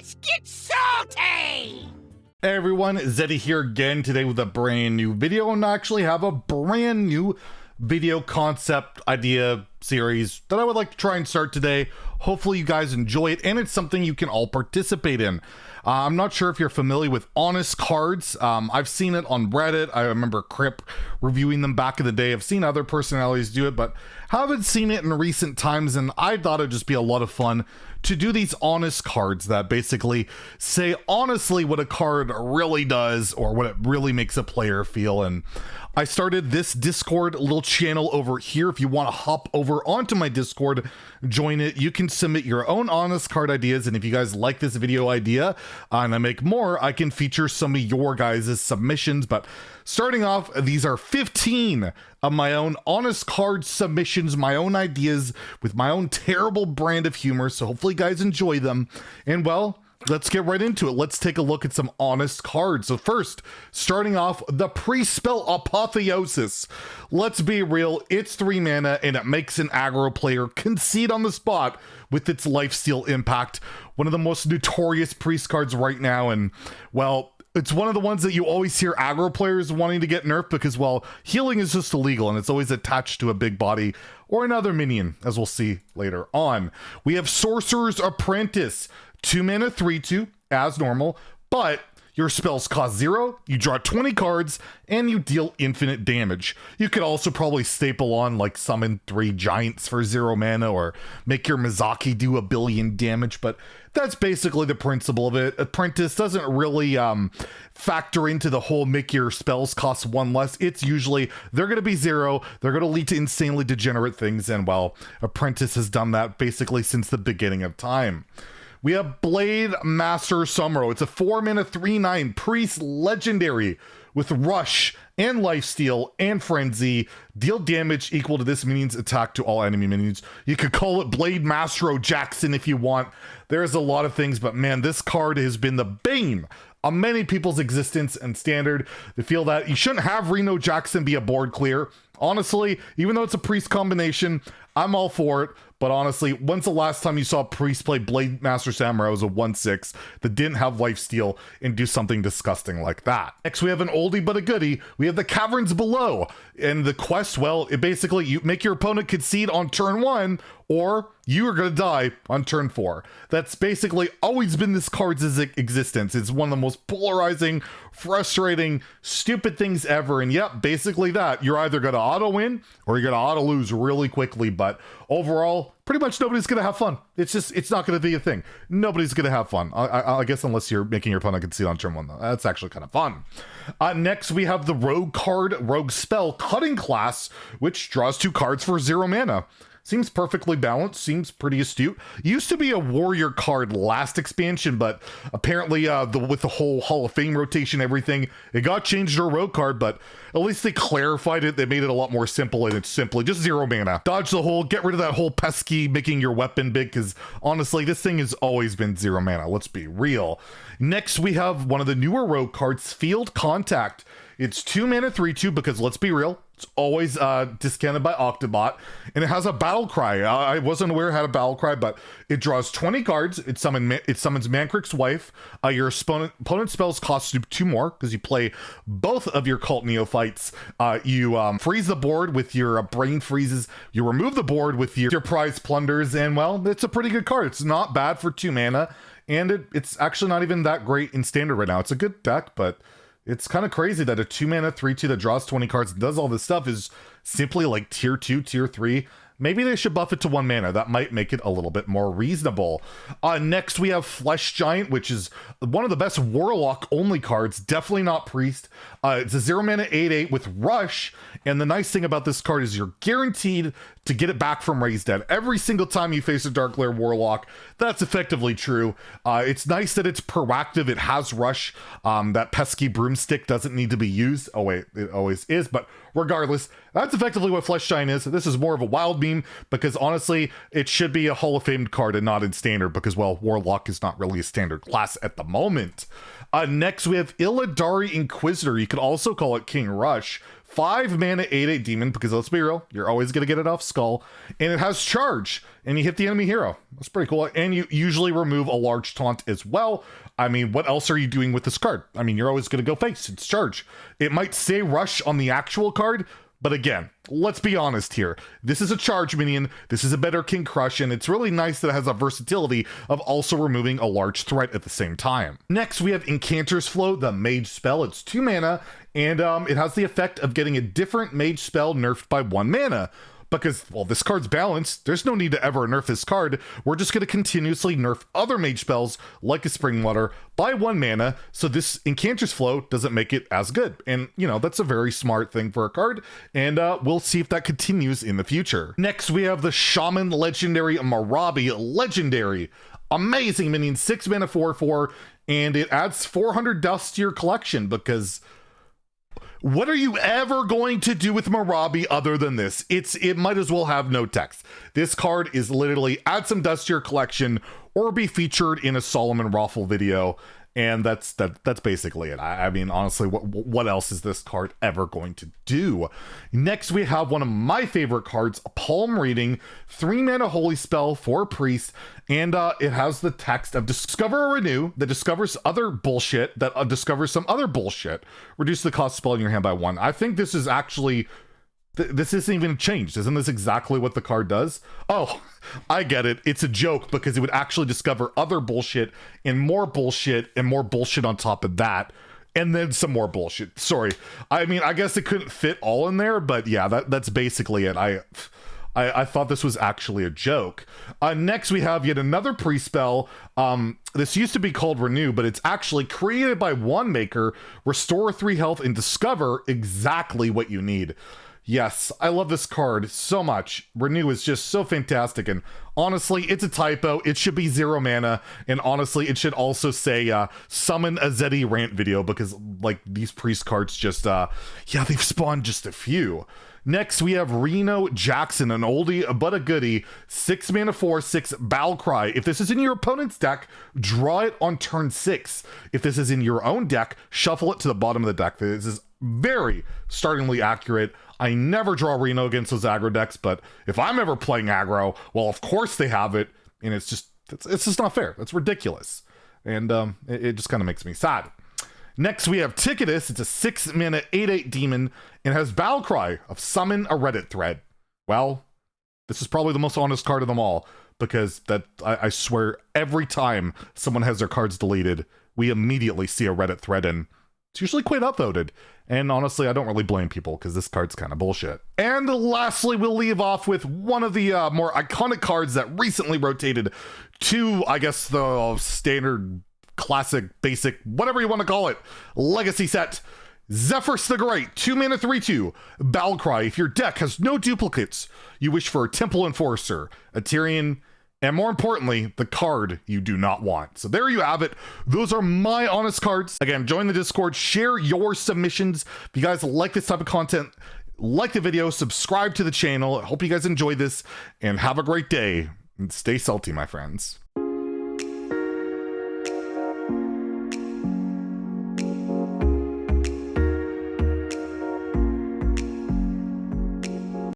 Let's get salty! Hey everyone, Zeddy here again today with a brand new video, and I actually have a brand new video concept idea series that I would like to try and start today. Hopefully you guys enjoy it, and it's something you can all participate in. I'm not sure if you're familiar with honest cards. I've seen it on Reddit. I remember Crip reviewing them back in the day. I've seen other personalities do it, but haven't seen it in recent times, and I thought it'd just be a lot of fun to do these honest cards that basically say honestly what a card really does or what it really makes a player feel. And I started this Discord little channel over here. If you want to hop over onto my Discord, join it. You can submit your own honest card ideas, and if you guys like this video idea and I make more, I can feature some of your guys' submissions. But starting off, these are 15 of my own honest card submissions, my own ideas with my own terrible brand of humor. So hopefully you guys enjoy them. And well, let's get right into it. Let's take a look at some honest cards. So first, starting off, the pre-spell Apotheosis. Let's be real, it's 3 mana and it makes an aggro player concede on the spot with its lifesteal impact. One of the most notorious priest cards right now, and well, it's one of the ones that you always hear aggro players wanting to get nerfed because, well, healing is just illegal and it's always attached to a big body or another minion, as we'll see later on. We have Sorcerer's Apprentice, 2 mana 3/2 as normal, but your spells cost 0, you draw 20 cards, and you deal infinite damage. You could also probably staple on like summon 3 giants for 0 mana or make your Mizaki do 1 billion damage, but that's basically the principle of it. Apprentice doesn't really factor into the whole make your spells cost 1 less. It's usually they're going to be 0, they're going to lead to insanely degenerate things, and well, Apprentice has done that basically since the beginning of time. We have Blademaster Summero. It's a 4 mana 3/9 priest legendary with rush and lifesteal and frenzy. Deal damage equal to this minion's attack to all enemy minions. You could call it Blademaster Jackson if you want. There's a lot of things, but man, this card has been the bane on many people's existence and standard. They feel that you shouldn't have Reno Jackson be a board clear. Honestly, even though it's a priest combination, I'm all for it. But honestly, when's the last time you saw a priest play Blademaster Samurai as a 1/6 that didn't have lifesteal and do something disgusting like that? Next, we have an oldie but a goodie. We have the Caverns below. And the quest, well, it basically, you make your opponent concede on turn 1, or you are going to die on turn 4. That's basically always been this card's existence. It's one of the most polarizing, frustrating, stupid things ever. And yep, basically that. You're either going to auto-win or you're going to auto-lose really quickly. But overall, pretty much nobody's going to have fun. It's not going to be a thing. Nobody's going to have fun. I guess unless you're making your opponent concede on turn 1, though. That's actually kind of fun. Next, we have the Rogue card, Rogue spell, Cutting Class, which draws 2 cards for 0 mana. Seems perfectly balanced, seems pretty astute. Used to be a warrior card last expansion, but apparently with the whole Hall of Fame rotation, everything, it got changed to a rogue card, but at least they clarified it. They made it a lot more simple, and it's simply just 0 mana. Dodge the hole, get rid of that whole pesky making your weapon big, because honestly, this thing has always been 0 mana. Let's be real. Next, we have one of the newer rogue cards, Field Contact. It's 2 mana 3/2 because let's be real, it's always discounted by Octobot, and it has a battle cry. I wasn't aware it had a battle cry, but it draws 20 cards. It summons Mancrick's Wife. Your opponent spells cost you 2 more because you play both of your Cult Neophytes. You freeze the board with your Brain Freezes. You remove the board with your Prize Plunders, and well, it's a pretty good card. It's not bad for 2 mana, and it's actually not even that great in Standard right now. It's a good deck, but it's kind of crazy that a 2 mana 3/2 that draws 20 cards and does all this stuff is simply like tier 2, tier 3. Maybe they should buff it to 1 mana. That might make it a little bit more reasonable. Next, we have Flesh Giant, which is one of the best Warlock only cards. Definitely not Priest. It's a 0 mana 8/8 with Rush. And the nice thing about this card is you're guaranteed to get it back from Raised Dead every single time you face a Dark Lair Warlock. That's effectively true. It's nice that it's proactive. It has Rush. That pesky broomstick doesn't need to be used. Oh wait, it always is. But regardless, that's effectively what Flesh Giant is. This is more of a wild meme because honestly, it should be a Hall of Fame card and not in Standard because, well, Warlock is not really a Standard class at the moment. Next, we have Illdari Inquisitor. You could also call it King Rush. 5 mana 8/8 demon, because let's be real, you're always going to get it off Skull, and it has charge, and you hit the enemy hero. That's pretty cool. And you usually remove a large taunt as well. I mean, what else are you doing with this card? I mean, you're always going to go face. It's charge. It might say rush on the actual card, but again, let's be honest here. This is a charge minion. This is a better King Crush, and it's really nice that it has a versatility of also removing a large threat at the same time. Next, we have Encantrus Flow, the mage spell. It's 2 mana, and it has the effect of getting a different mage spell nerfed by 1 mana. Because, well, this card's balanced. There's no need to ever nerf this card. We're just going to continuously nerf other mage spells, like a Spring Water, by 1 mana, so this Encantrus Flow doesn't make it as good. And, you know, that's a very smart thing for a card, and we'll see if that continues in the future. Next, we have the Shaman Legendary Marabi Legendary. Amazing minion, 6 mana 4/4, and it adds 400 dust to your collection, because what are you ever going to do with Marabi other than this? It might as well have no text. This card is literally add some dust to your collection or be featured in a Solomon Raffle video, and that's basically it. I mean, honestly, what else is this card ever going to do? Next, we have one of my favorite cards, Palm Reading, 3 mana holy spell for priest, and it has the text of discover or renew that discovers other bullshit that discovers some other bullshit. Reduce the cost of spell in your hand by 1. I think this is actually this isn't even changed. Isn't this exactly what the card does? Oh, I get it. It's a joke because it would actually discover other bullshit and more bullshit on top of that. And then some more bullshit. Sorry. I mean, I guess it couldn't fit all in there, but yeah, that's basically it. I thought this was actually a joke. Next, we have yet another pre-spell. This used to be called Renew, but it's actually created by one maker. Restore 3 health and discover exactly what you need. Yes, I love this card so much. Renew is just so fantastic, and honestly, it's a typo. It should be 0 mana, and honestly, it should also say summon a Zeddy rant video, because like these priest cards just, yeah, they've spawned just a few. Next, we have Reno Jackson, an oldie but a goodie, 6 mana 4/6 Battle Cry. If this is in your opponent's deck, draw it on turn 6. If this is in your own deck, shuffle it to the bottom of the deck. This is very startlingly accurate. I never draw Reno against those aggro decks, but if I'm ever playing aggro, well, of course they have it, and it's just not fair. That's ridiculous, and it just kind of makes me sad. Next, we have Ticketus. It's a 6 mana 8/8 demon and has Battle Cry of summon a Reddit thread. Well, this is probably the most honest card of them all, because I swear every time someone has their cards deleted, we immediately see a Reddit thread, and it's usually quite upvoted. And honestly, I don't really blame people, because this card's kind of bullshit. And lastly, we'll leave off with one of the more iconic cards that recently rotated to, I guess, the standard, classic, basic, whatever you want to call it, legacy set. Zephyrs the Great, 2 mana 3/2, Battle Cry. If your deck has no duplicates, you wish for a Temple Enforcer, a Tyrion, and more importantly, the card you do not want. So there you have it. Those are my honest cards. Again, join the Discord, share your submissions. If you guys like this type of content, like the video, subscribe to the channel. I hope you guys enjoyed this, and have a great day, and stay salty, my friends.